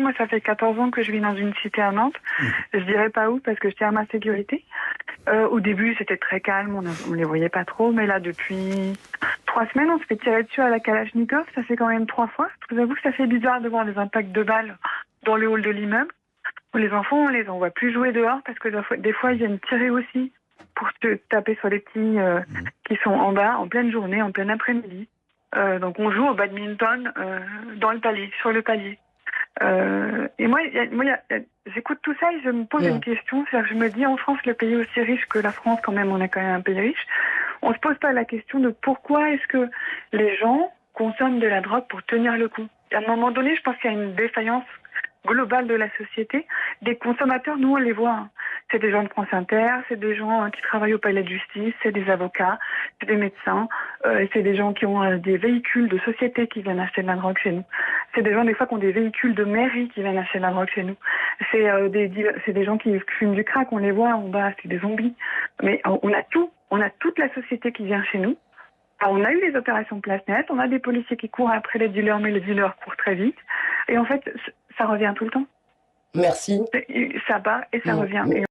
Moi, ça fait 14 ans que je vis dans une cité à Nantes. Je dirais pas où parce que je tiens à ma sécurité. Au début, c'était très calme, on les voyait pas trop. Mais là, depuis 3 semaines, on se fait tirer dessus à la Kalachnikov. Ça fait quand même 3 fois. Je vous avoue que ça fait bizarre de voir des impacts de balles dans le hall de l'immeuble. Les enfants, on les envoie plus jouer dehors parce que des fois, ils viennent tirer aussi pour se taper sur les petits qui sont en bas, en pleine journée, en plein après-midi. Donc on joue au badminton dans le palier, sur le palier. Et moi, j'écoute tout ça et je me pose une question. C'est-à-dire que je me dis, en France, le pays aussi riche que la France, quand même, on est quand même un pays riche. On se pose pas la question de pourquoi est-ce que les gens consomment de la drogue pour tenir le coup. À un moment donné, je pense qu'il y a une défaillance globale de la société. Des consommateurs, nous, on les voit. Hein. C'est des gens de France Inter, c'est des gens qui travaillent au palais de justice, c'est des avocats, c'est des médecins, c'est des gens qui ont des véhicules de société qui viennent acheter de la drogue chez nous. C'est des gens, des fois, qui ont des véhicules de mairie qui viennent acheter de la drogue chez nous. C'est des gens qui fument du crack, on les voit en bas, c'est des zombies. Mais on a tout. On a toute la société qui vient chez nous. Alors, on a eu les opérations Place Nette, on a des policiers qui courent après les dealers, mais les dealers courent très vite. Et en fait, ça revient tout le temps. Merci. Ça bat et ça revient. Et